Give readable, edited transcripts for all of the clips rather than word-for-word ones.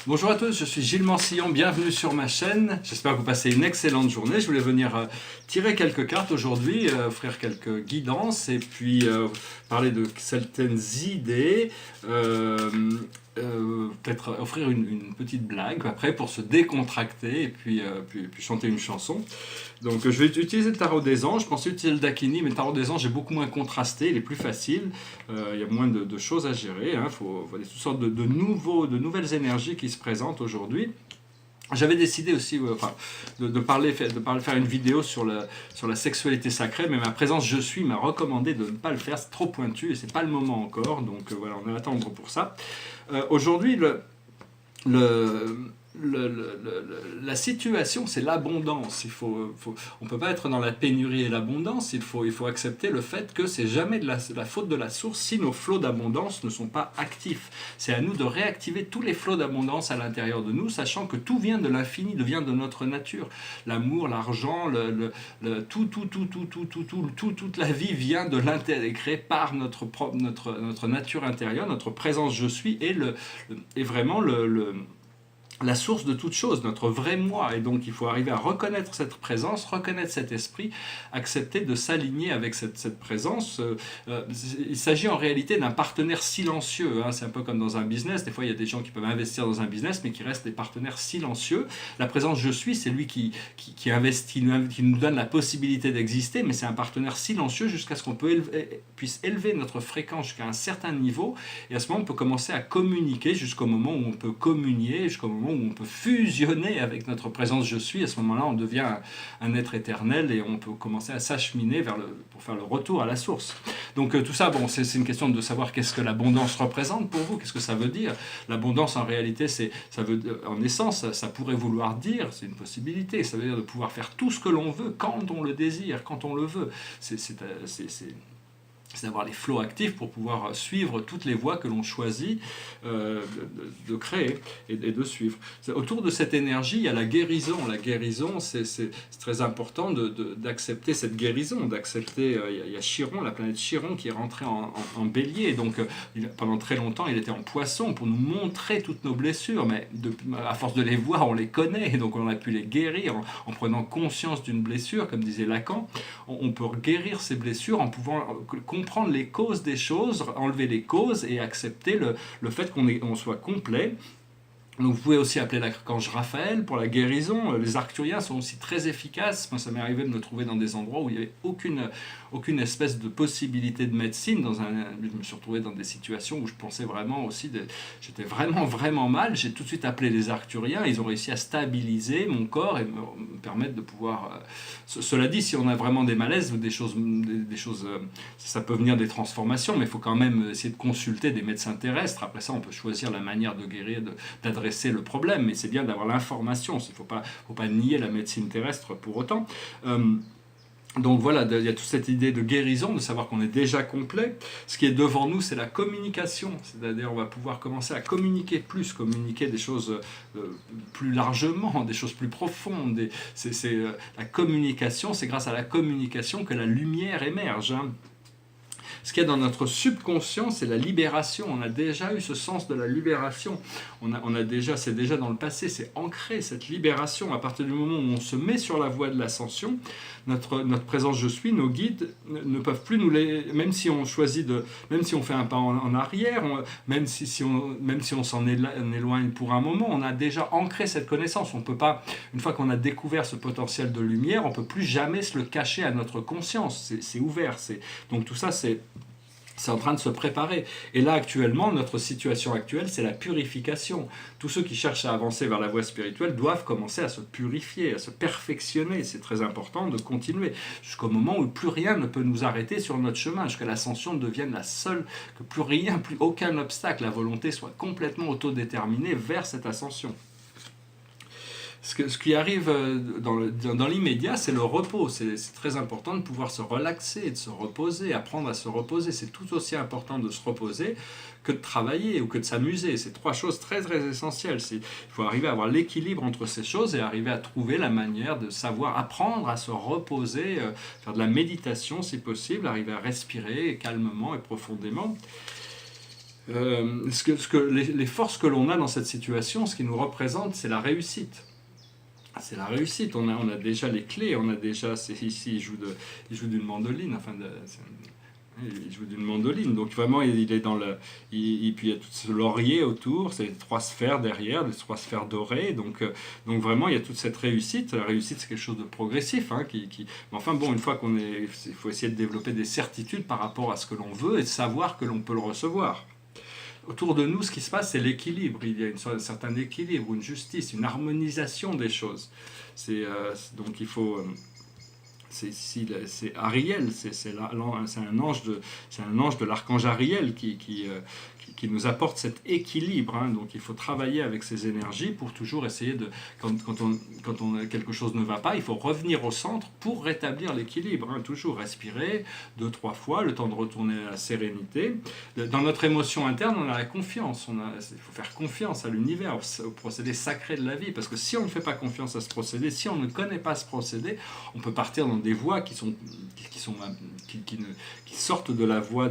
Bonjour à tous, je suis Gilles Mancillon, bienvenue sur ma chaîne. J'espère que vous passez une excellente journée. Je voulais venir tirer quelques cartes aujourd'hui, offrir quelques guidances et puis parler de certaines idées. Peut-être offrir une petite blague après pour se décontracter et puis chanter une chanson. Donc je vais utiliser le tarot des anges. Je pensais utiliser le Dakini, mais le tarot des anges est beaucoup moins contrasté, il est plus facile. Il y a moins de choses à gérer. Il faut toutes sortes de nouvelles énergies qui se présentent aujourd'hui. J'avais décidé aussi faire une vidéo sur la sexualité sacrée, mais ma présence je suis m'a recommandé de ne pas le faire, c'est trop pointu et c'est pas le moment encore, donc voilà, on va attendre pour ça. Aujourd'hui, la situation, c'est l'abondance. On ne peut pas être dans la pénurie et l'abondance. Il faut accepter le fait que c'est jamais la faute de la source si nos flots d'abondance ne sont pas actifs. C'est à nous de réactiver tous les flots d'abondance à l'intérieur de nous, sachant que tout vient de l'infini, vient de notre nature. L'amour, l'argent, toute la vie vient de l'intérieur, est créée par notre nature intérieure, notre présence je suis, et vraiment la source de toute chose, notre vrai moi. Et donc il faut arriver à reconnaître cette présence, reconnaître cet esprit, accepter de s'aligner avec cette présence. Il s'agit en réalité d'un partenaire silencieux. C'est un peu comme dans un business. Des fois, il y a des gens qui peuvent investir dans un business, mais qui restent des partenaires silencieux. La présence je suis, c'est lui qui investit, qui nous donne la possibilité d'exister, mais c'est un partenaire silencieux jusqu'à ce qu'on puisse élever notre fréquence jusqu'à un certain niveau. Et à ce moment, on peut commencer à communiquer jusqu'au moment où on peut communier, jusqu'au moment où on peut fusionner avec notre présence je suis. À ce moment-là, on devient un être éternel et on peut commencer à s'acheminer pour faire le retour à la source. Donc tout ça, c'est une question de savoir qu'est-ce que l'abondance représente pour vous, qu'est-ce que ça veut dire. L'abondance, en réalité, en essence, ça pourrait vouloir dire, c'est une possibilité, ça veut dire de pouvoir faire tout ce que l'on veut, quand on le désire, quand on le veut. C'est d'avoir les flots actifs pour pouvoir suivre toutes les voies que l'on choisit de créer et de suivre. Autour de cette énergie, il y a la guérison. La guérison, c'est très important d'accepter cette guérison, d'accepter. Il y a Chiron, la planète Chiron, qui est rentrée en bélier. Donc, pendant très longtemps, il était en poisson pour nous montrer toutes nos blessures. Mais à force de les voir, on les connaît. Donc, on a pu les guérir en prenant conscience d'une blessure, comme disait Lacan. On peut guérir ces blessures en pouvant comprendre les causes des choses, enlever les causes et accepter le fait qu'on soit complet. Donc vous pouvez aussi appeler l'archange Raphaël pour la guérison. Les arcturiens sont aussi très efficaces. Moi, ça m'est arrivé de me trouver dans des endroits où il n'y avait aucune espèce de possibilité de médecine. Je me suis retrouvé dans des situations où je pensais vraiment aussi, j'étais vraiment mal. J'ai tout de suite appelé les arcturiens. Ils ont réussi à stabiliser mon corps et me permettre de pouvoir... Cela dit, si on a vraiment des malaises ou des choses, ça peut venir des transformations, mais il faut quand même essayer de consulter des médecins terrestres. Après ça, on peut choisir la manière de guérir, d'adresser le problème, mais c'est bien d'avoir l'information. Il ne faut pas nier la médecine terrestre pour autant. Donc voilà, il y a toute cette idée de guérison, de savoir qu'on est déjà complet. Ce qui est devant nous, c'est la communication. C'est-à-dire on va pouvoir commencer à communiquer des choses plus largement, des choses plus profondes. La communication, c'est grâce à la communication que la lumière émerge. Ce qu'il y a dans notre subconscient, c'est la libération. On a déjà eu ce sens de la libération. C'est déjà dans le passé, c'est ancré, cette libération. À partir du moment où on se met sur la voie de l'ascension, notre présence je suis, nos guides ne peuvent plus même si on fait un pas en arrière, même si on s'en éloigne pour un moment, on a déjà ancré cette connaissance. On peut pas, une fois qu'on a découvert ce potentiel de lumière, on peut plus jamais se le cacher à notre conscience. C'est ouvert. Donc tout ça, c'est en train de se préparer. Et là, actuellement, notre situation actuelle, c'est la purification. Tous ceux qui cherchent à avancer vers la voie spirituelle doivent commencer à se purifier, à se perfectionner. C'est très important de continuer jusqu'au moment où plus rien ne peut nous arrêter sur notre chemin, jusqu'à l'ascension devienne la seule, que plus aucun obstacle, la volonté soit complètement autodéterminée vers cette ascension. Ce qui arrive dans l'immédiat, c'est le repos. C'est très important de pouvoir se relaxer, de se reposer, apprendre à se reposer. C'est tout aussi important de se reposer que de travailler ou que de s'amuser. C'est trois choses très très essentielles. Il faut arriver à avoir l'équilibre entre ces choses et arriver à trouver la manière de savoir apprendre à se reposer, faire de la méditation si possible, arriver à respirer calmement et profondément. Les forces que l'on a dans cette situation, ce qui nous représente, c'est la réussite. C'est la réussite, on a déjà les clés, on a déjà, ici il joue d'une mandoline, il joue d'une mandoline, donc vraiment il est dans puis il y a tout ce laurier autour, c'est les 3 sphères derrière, les 3 sphères dorées, donc vraiment il y a toute cette réussite. La réussite c'est quelque chose de progressif, hein, mais enfin bon, une fois il faut essayer de développer des certitudes par rapport à ce que l'on veut et de savoir que l'on peut le recevoir. Autour de nous, ce qui se passe, c'est l'équilibre. Il y a un certain équilibre, une justice, une harmonisation des choses. Donc il faut... c'est Ariel, c'est un ange de l'archange Ariel qui nous apporte cet équilibre, hein. Donc il faut travailler avec ces énergies pour toujours essayer de... Quand quelque chose ne va pas, il faut revenir au centre pour rétablir l'équilibre, hein. Toujours respirer 2-3 fois, le temps de retourner à la sérénité. Dans notre émotion interne, on a la confiance. Il faut faire confiance à l'univers, au procédé sacré de la vie. Parce que si on ne fait pas confiance à ce procédé, si on ne connaît pas ce procédé, on peut partir dans des voies qui sortent de la voie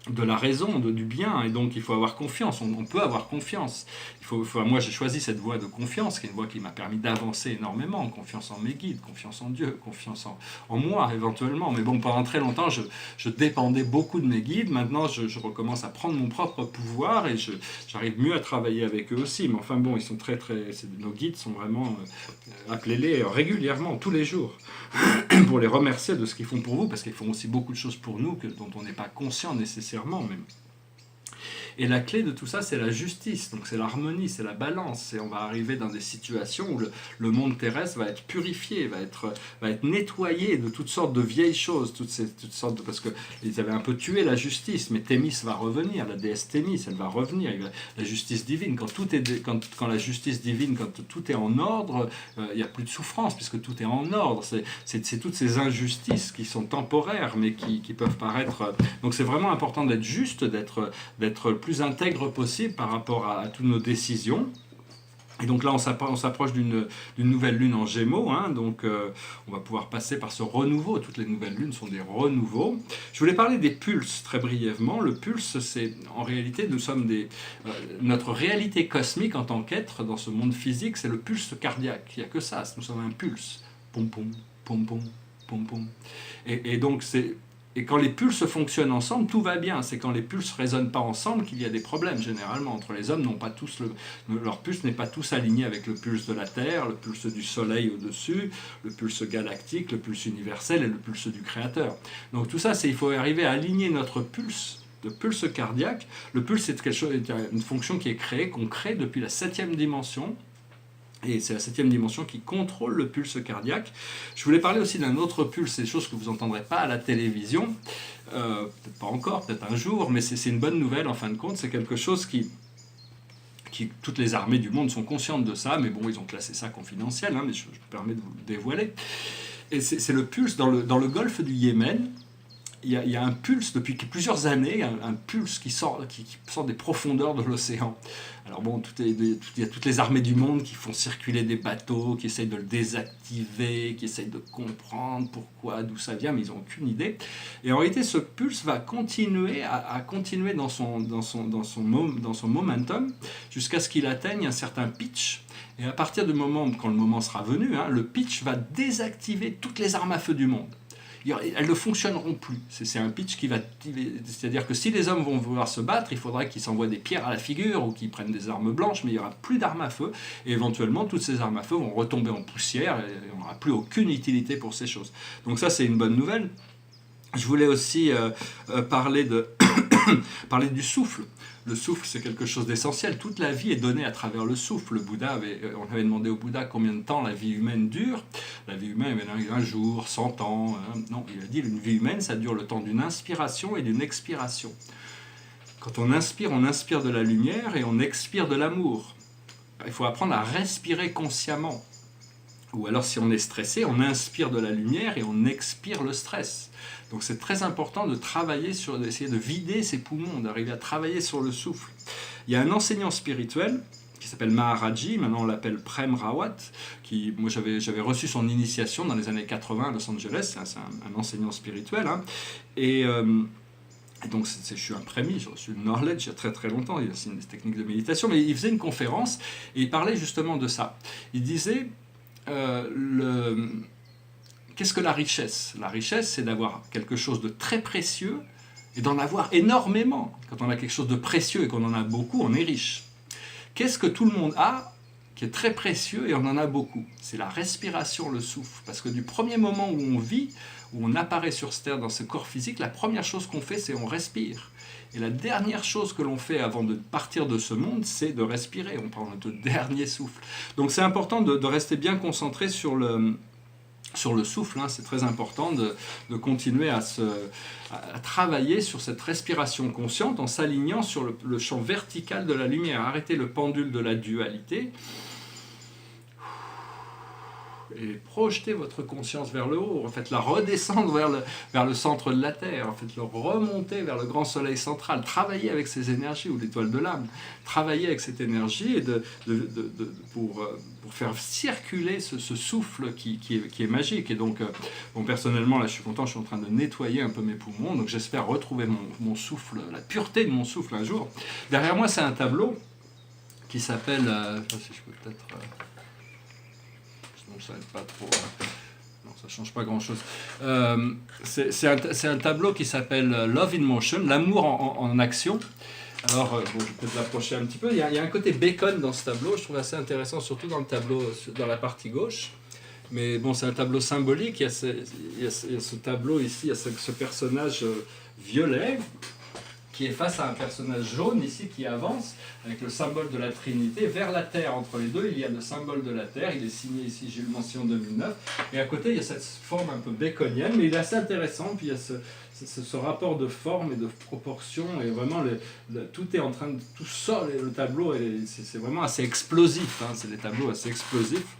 de la raison, du bien, et donc il faut avoir confiance, on peut avoir confiance. Moi j'ai choisi cette voie de confiance, qui est une voie qui m'a permis d'avancer énormément, confiance en mes guides, confiance en Dieu, confiance en moi éventuellement, mais bon, pendant très longtemps je dépendais beaucoup de mes guides. Maintenant je recommence à prendre mon propre pouvoir et j'arrive mieux à travailler avec eux aussi, mais enfin bon, ils sont nos guides sont vraiment, appelez-les régulièrement, tous les jours, pour les remercier de ce qu'ils font pour vous, parce qu'ils font aussi beaucoup de choses pour nous dont on n'est pas conscient nécessairement même. Et la clé de tout ça, c'est la justice, donc c'est l'harmonie, c'est la balance. Et on va arriver dans des situations où le monde terrestre va être purifié, va être nettoyé de toutes sortes de vieilles choses, parce qu'ils avaient un peu tué la justice, mais Thémis va revenir, la déesse Thémis, elle va revenir, la justice divine. Quand la justice divine, quand tout est en ordre, il n'y a plus de souffrance, puisque tout est en ordre. C'est toutes ces injustices qui sont temporaires, mais qui peuvent paraître... Donc c'est vraiment important d'être juste, d'être le plus intègre possible par rapport à toutes nos décisions. Et donc là, on s'approche d'une nouvelle lune en Gémeaux, hein, donc on va pouvoir passer par ce renouveau. Toutes les nouvelles lunes sont des renouveaux. Je voulais parler des pulses très brièvement. Le pulse, c'est en réalité, nous sommes notre réalité cosmique en tant qu'être dans ce monde physique, c'est le pulse cardiaque. Il n'y a que ça, nous sommes un pulse. Pom pom, pom pom, pom pom. Et donc Et quand les pulses fonctionnent ensemble, tout va bien. C'est quand les pulses ne résonnent pas ensemble qu'il y a des problèmes, généralement. Entre les hommes, leur pulse n'est pas tous aligné avec le pulse de la Terre, le pulse du Soleil au-dessus, le pulse galactique, le pulse universel et le pulse du Créateur. Donc tout ça, il faut arriver à aligner notre pulse, le pulse cardiaque. Le pulse, c'est une fonction qui est qu'on crée depuis la 7e dimension. Et c'est la 7e dimension qui contrôle le pulse cardiaque. Je voulais parler aussi d'un autre pulse, c'est des choses que vous n'entendrez pas à la télévision, peut-être pas encore, peut-être un jour, mais c'est une bonne nouvelle en fin de compte. C'est quelque chose qui toutes les armées du monde sont conscientes de ça, mais bon, ils ont classé ça confidentiel, hein, mais je me permets de vous le dévoiler. Et c'est le pulse dans le golfe du Yémen. Il y a un pulse depuis plusieurs années, un pulse qui sort des profondeurs de l'océan. Alors bon, il y a toutes les armées du monde qui font circuler des bateaux, qui essayent de le désactiver, qui essayent de comprendre pourquoi, d'où ça vient, mais ils n'ont aucune idée. Et en réalité, ce pulse va continuer à continuer dans son momentum jusqu'à ce qu'il atteigne un certain pitch. Et à partir du moment, quand le moment sera venu, hein, le pitch va désactiver toutes les armes à feu du monde. Elles ne fonctionneront plus. C'est un pitch c'est-à-dire que si les hommes vont vouloir se battre, il faudrait qu'ils s'envoient des pierres à la figure ou qu'ils prennent des armes blanches, mais il n'y aura plus d'armes à feu. Et éventuellement, toutes ces armes à feu vont retomber en poussière et on n'aura plus aucune utilité pour ces choses. Donc ça, c'est une bonne nouvelle. Je voulais aussi parler du souffle. Le souffle, c'est quelque chose d'essentiel. Toute la vie est donnée à travers le souffle. On avait demandé au Bouddha combien de temps la vie humaine dure. La vie humaine, un jour, 100 ans. Non, il a dit une vie humaine, ça dure le temps d'une inspiration et d'une expiration. Quand on inspire de la lumière et on expire de l'amour. Il faut apprendre à respirer consciemment. Ou alors, si on est stressé, on inspire de la lumière et on expire le stress. Donc c'est très important de travailler d'essayer de vider ses poumons, d'arriver à travailler sur le souffle. Il y a un enseignant spirituel qui s'appelle Maharaji, maintenant on l'appelle Prem Rawat, moi j'avais reçu son initiation dans les années 80 à Los Angeles, c'est un enseignant spirituel, hein, et Et donc, je suis un prémis, j'ai reçu le knowledge il y a très très longtemps, il y a aussi des techniques de méditation, mais il faisait une conférence et il parlait justement de ça. Il disait, qu'est-ce que la richesse? La richesse, c'est d'avoir quelque chose de très précieux et d'en avoir énormément. Quand on a quelque chose de précieux et qu'on en a beaucoup, on est riche. Qu'est-ce que tout le monde a qui est très précieux et on en a beaucoup? C'est la respiration, le souffle. Parce que du premier moment où on vit, où on apparaît sur cette terre dans ce corps physique, la première chose qu'on fait, c'est on respire. Et la dernière chose que l'on fait avant de partir de ce monde, c'est de respirer. On prend notre dernier souffle. Donc c'est important de rester bien concentré sur le souffle, hein. C'est très important de continuer à travailler sur cette respiration consciente en s'alignant sur le champ vertical de la lumière. Arrêtez le pendule de la dualité et projetez votre conscience vers le haut, faites-la redescendre vers le centre de la Terre, faites-la remonter vers le grand soleil central, travaillez avec ces énergies, ou l'étoile de l'âme, travaillez avec cette énergie et pour faire circuler ce souffle qui est magique. Et donc, bon, personnellement, là je suis content, je suis en train de nettoyer un peu mes poumons, donc j'espère retrouver mon souffle, la pureté de mon souffle un jour. Derrière moi, c'est un tableau qui s'appelle, je sais pas si je peux peut-être... ça n'aide pas trop, non, ça ne change pas grand-chose. C'est un tableau qui s'appelle Love in Motion, l'amour en action. Alors, bon, je vais peut-être l'approcher un petit peu. Il y a un côté bacon dans ce tableau, je trouve assez intéressant, surtout dans le tableau, dans la partie gauche. Mais bon, c'est un tableau symbolique. Il y a ce tableau ici, il y a ce personnage violet qui est face à un personnage jaune ici qui avance avec le symbole de la Trinité vers la Terre. Entre les deux, il y a le symbole de la Terre, il est signé ici Gilles Mention 2009, et à côté il y a cette forme un peu baconienne, mais il est assez intéressant, puis il y a ce rapport de forme et de proportion, et vraiment tout est en train de... tout sort, le tableau, c'est vraiment assez explosif, hein, c'est des tableaux assez explosifs.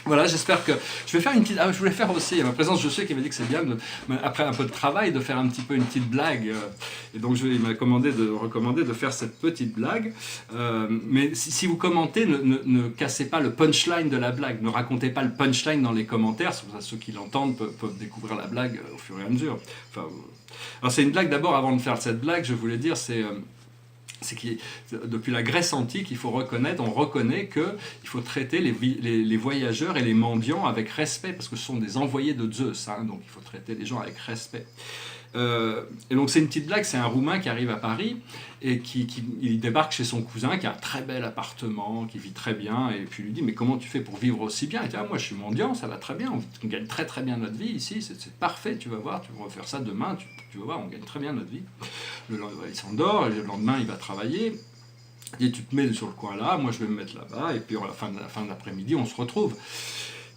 Voilà, j'espère que... Je vais faire une petite... je voulais faire aussi, à ma présence, je sais qu'il m'a dit que c'est bien, après un peu de travail, de faire un petit peu une petite blague. Et donc, il m'a recommandé de faire cette petite blague. Mais si vous commentez, ne cassez pas le punchline de la blague. Ne racontez pas le punchline dans les commentaires. Ceux qui l'entendent peuvent découvrir la blague au fur et à mesure. Enfin, alors, c'est une blague d'abord, avant de faire cette blague, je voulais dire, c'est que depuis la Grèce antique, on reconnaît qu'il faut traiter les voyageurs et les mendiants avec respect, parce que ce sont des envoyés de Zeus, hein, donc il faut traiter les gens avec respect. Et donc c'est une petite blague, c'est un Roumain qui arrive à Paris et il débarque chez son cousin qui a un très bel appartement, qui vit très bien, et puis il lui dit mais comment tu fais pour vivre aussi bien? Il dit moi je suis mendiant, ça va très bien, on gagne très très bien notre vie ici, c'est parfait, tu vas voir, tu vas refaire ça demain, tu vas voir, on gagne très bien notre vie. Il s'endort, le lendemain il va travailler, et tu te mets sur le coin là, moi je vais me mettre là-bas, et puis à la fin de l'après-midi on se retrouve.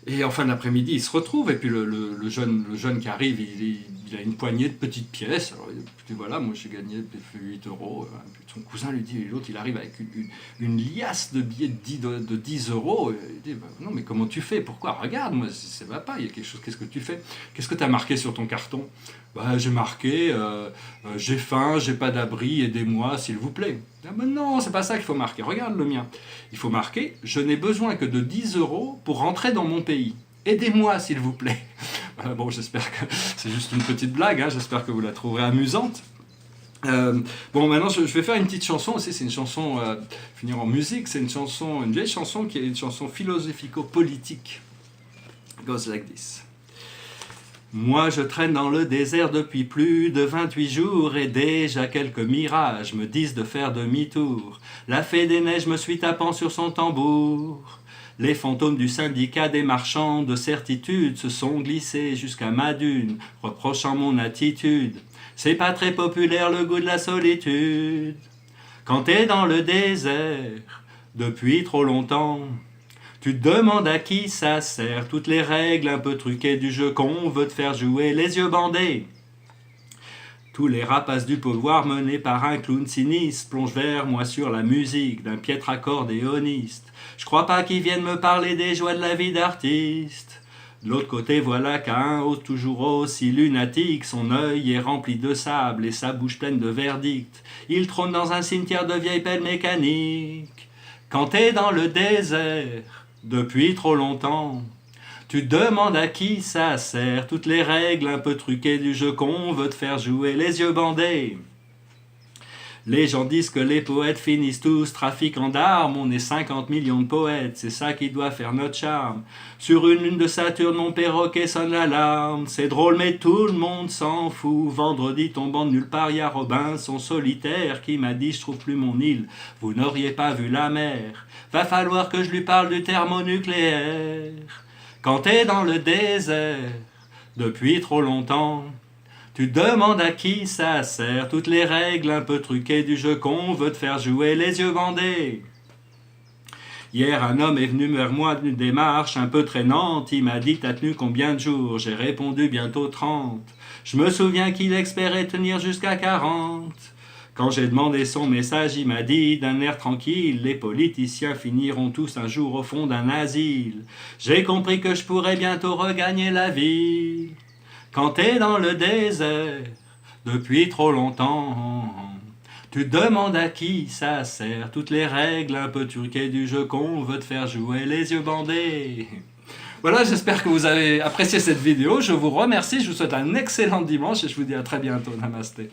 Et en fin d'après-midi, il se retrouve, et puis le jeune qui arrive, il a une poignée de petites pièces. Alors, puis voilà, moi j'ai gagné 8 €. Puis son cousin lui dit, l'autre il arrive avec une liasse de billets de 10 €. Et il dit, non mais comment tu fais? Pourquoi? Regarde, moi ça va pas, il y a quelque chose, qu'est-ce que tu fais? Qu'est-ce que tu as marqué sur ton carton? J'ai marqué, j'ai faim, j'ai pas d'abri, aidez-moi s'il vous plaît. Non, c'est pas ça qu'il faut marquer, regarde le mien. Il faut marquer, je n'ai besoin que de 10 € pour rentrer dans mon pays. Aidez-moi s'il vous plaît. Bon, j'espère que c'est juste une petite blague, hein, j'espère que vous la trouverez amusante. Bon, maintenant je vais faire une petite chanson aussi, c'est une chanson, finir en musique, c'est une vieille chanson qui est une chanson philosophico-politique. It goes like this. Moi je traîne dans le désert depuis plus de 28 jours et déjà quelques mirages me disent de faire demi-tour. La fée des neiges me suit tapant sur son tambour. Les fantômes du syndicat des marchands de certitude se sont glissés jusqu'à ma dune, reprochant mon attitude. C'est pas très populaire le goût de la solitude. Quand t'es dans le désert depuis trop longtemps, tu te demandes à qui ça sert, toutes les règles un peu truquées du jeu qu'on veut te faire jouer, les yeux bandés. Tous les rapaces du pouvoir menés par un clown sinistre plongent vers moi sur la musique d'un piètre accordéoniste. Je crois pas qu'ils viennent me parler des joies de la vie d'artiste. De l'autre côté, voilà qu'un hausse toujours aussi lunatique, son œil est rempli de sable et sa bouche pleine de verdicts. Il trône dans un cimetière de vieilles pelles mécaniques. Quand t'es dans le désert depuis trop longtemps, Tu demandes à qui ça sert, toutes les règles un peu truquées du jeu qu'on veut te faire jouer les yeux bandés. Les gens disent que les poètes finissent tous trafiquants d'armes. On est 50 millions de poètes, c'est ça qui doit faire notre charme. Sur une lune de Saturne, mon perroquet sonne l'alarme. C'est drôle mais tout le monde s'en fout. Vendredi tombant de nulle part, y a Robinson solitaire qui m'a dit je trouve plus mon île. Vous n'auriez pas vu la mer. Va falloir que je lui parle du thermonucléaire. Quand t'es dans le désert, depuis trop longtemps, tu demandes à qui ça sert, toutes les règles un peu truquées du jeu qu'on veut te faire jouer les yeux bandés. Hier, un homme est venu vers moi d'une démarche un peu traînante. Il m'a dit « T'as tenu combien de jours ?» J'ai répondu « Bientôt 30. » Je me souviens qu'il espérait tenir jusqu'à 40. Quand j'ai demandé son message, il m'a dit d'un air tranquille « Les politiciens finiront tous un jour au fond d'un asile. » J'ai compris que je pourrais bientôt regagner la ville. Quand t'es dans le désert, depuis trop longtemps, tu demandes à qui ça sert, toutes les règles un peu truquées du jeu qu'on veut te faire jouer les yeux bandés. Voilà, j'espère que vous avez apprécié cette vidéo. Je vous remercie, je vous souhaite un excellent dimanche et je vous dis à très bientôt. Namasté.